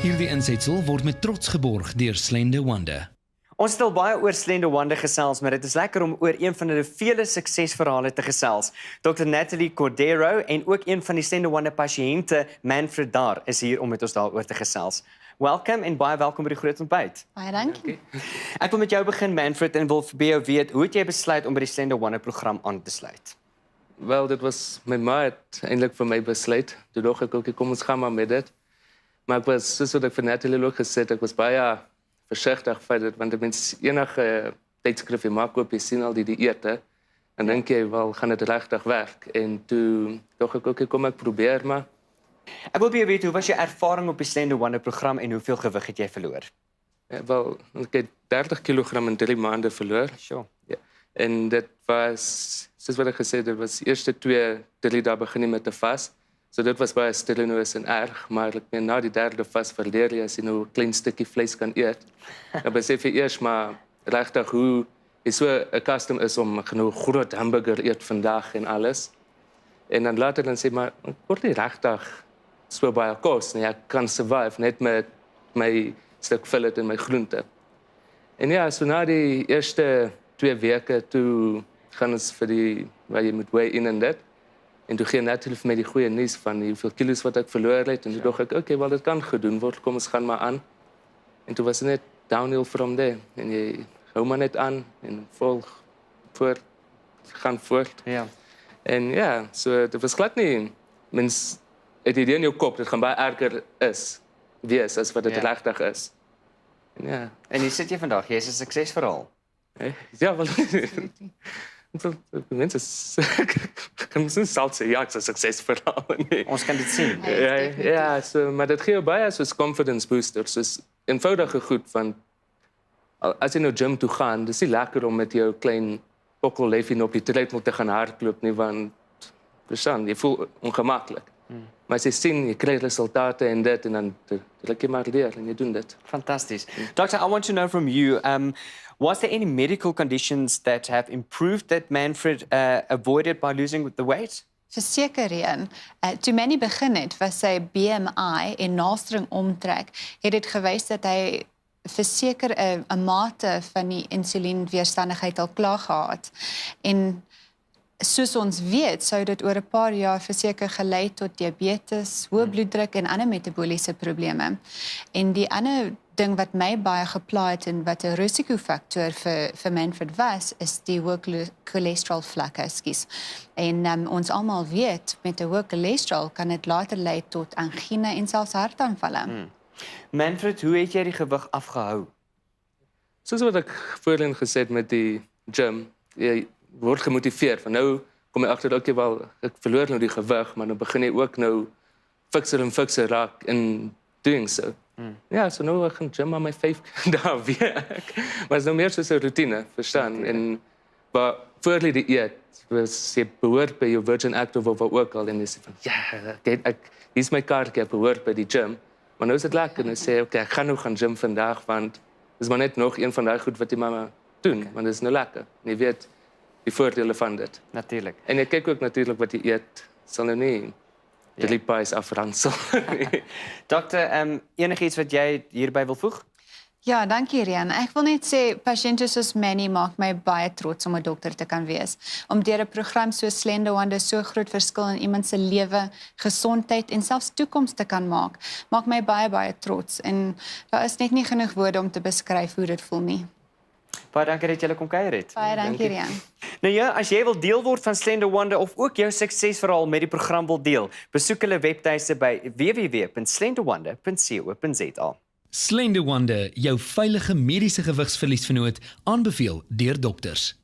Hierdie insetsel word met trots geborg deur Slender Wonder. Ons het al baie oor Slender Wonder gesels, maar dit is lekker om oor een van hulle vele suksesverhale te gesels. Dr. Natalie Cordero en ook een van die Slender Wonder pasiënte, Manfred Daar, is hier om met ons daaroor te gesels. Welkom en baie welkom by die Groot Ontbyt. Baie dankie. Ek wil met jou begin, Manfred, en wil by jou weet, hoe het jy besluit om by die Slender Wonder program aan te sluit? Wel, dit was my ma het eintlik vir my besluit. Toe dog ek ook, kom ons gaan maar met dit. Maar ek was, soos wat ek vir Natalie ook gesê het, ek was baie versigtig vir dit, want mens enige tydskrif jy maak op, jy sien al die dieete, en dink jy, wel, gaan dit regtig werk? En toe dog ek ook, kom ek probeer maar. Ek wil by jou weet, hoe was jou ervaring op die Slender Wonder program en hoeveel gewig het jy verloor? Ja, wel, ek het 30 kilogram in 3 maande verloor. Sure. Ja. En dit was, soos wat ek gesê het, dit was die eerste 2-3 dae begin met 'n vas. So dit was baie strenuous en erg, maar ek meen na die 3de vas verleer jy as jy nou 'n klein stukkie vleis kan eet. Dan besef jy eers maar regtig hoe jy so accustomed is om genoeg groot hamburger eet vandag en alles. En dan later dan sê maar ek word nie regtig so baie kos nie. Ek kan survive net met my stuk fillet en my groente. En ja, so na die eerste 2 weke toe gaan ons vir die waar jy moet weigh in en dit. En toe gee Natalie vir my die goeie nuus van hoeveel kilos wat ek verloor het. En toe dog ek, okay, wel dit kan gedoen word, kom ons gaan maar aan. En toe was dit net downhill from there. En jy hou maar net aan en gaan voort. Ja. En ja, so dit was glad nie, mens het idee in jou kop, dit gaan baie erger wees as wat dit regtig is. En ja. En hier sit jy vandag, jy is 'n suksesverhaal. Ja, wel. Mense kan mens self sê, ja, ek is 'n suksesverhaal. Nee. Ons kan dit sien. Ja, so, maar dit gee jou baie soos confidence booster, soos eenvoudige goed, want as jy nou gym toe gaan, dis nie lekker om met jou klein pokkellyfie op die treadmill te gaan hardloop nie, want verstaan, jy voel ongemaklik. Maar as jy sien, jy kry resultate en dit, en dan druk jy maar leer en jy doen dit. Fantasties. Doctor, I want to know from you, was there any medical conditions that have improved that Manfred avoided by losing the weight? Verseker een. Toe Manny begin het, was sy BMI en nastring omtrek, het dit gewys dat hy verseker 'n mate van die insulienweerstandigheid al klaar gehad. En soos ons weet, sou dit oor 'n paar jaar verseker gelei tot diabetes, hoë bloeddruk en ander metabooliese probleme. En die ander ding wat my baie gepla het en wat 'n risikofaktor vir Manfred was, is die hoë cholesterol vlakke, ekskuus. En ons almal weet, met 'n hoë cholesterol kan dit later lei tot angine en selfs hartaanvalle. Manfred, hoe het jy die gewig afgehou? Soos wat ek voorheen gesê het met die gym, jy word gemotiveer, van nou kom jy agter, okay, wel, ek verloor nou die gewig, maar dan begin jy ook nou fikser raak in doing so. Ja, so nou ek gaan gym aan my 5 dae week. Maar is nou meer soos 'n routine, verstaan? En maar voor jy die eet, was jy behoort by jou Virgin Active of wat ook al, en jy sê van, ja, hier is my kaartjie, ek behoort by die gym. Maar nou is dit lekker, en jy sê, okay, ek gaan nou gaan gym vandag, want dit is maar net nog een van die goed wat jy maar doen, want dit is nou lekker. En jy weet die voordele van dit. Natuurlijk. En jy kyk ook natuurlik wat jy eet, sal nou nie die lipies afransel. Dokter, enigiets wat jy hierby wil voeg? Ja, dankie Rian. Ek wil net sê, pasiënte soos Manny maak my baie trots om 'n dokter te kan wees. Om deur 'n program so Slender Wonder so groot verskil in iemand se lewe, gesondheid en selfs toekoms te kan maak my baie trots. En daar is net nie genoeg woorde om te beskryf hoe dit voel nie. Baie dankie dat jy kom kuier het. Baie dankie Rian. Nou ja, as jy wil deel word van Slender Wonder of ook jou suksesverhaal met die program wil deel, besoek hulle webtuiste by www.slenderwonder.co.za. Slender Wonder, jou veilige mediese gewigsverliesvernoot, aanbeveel deur dokters.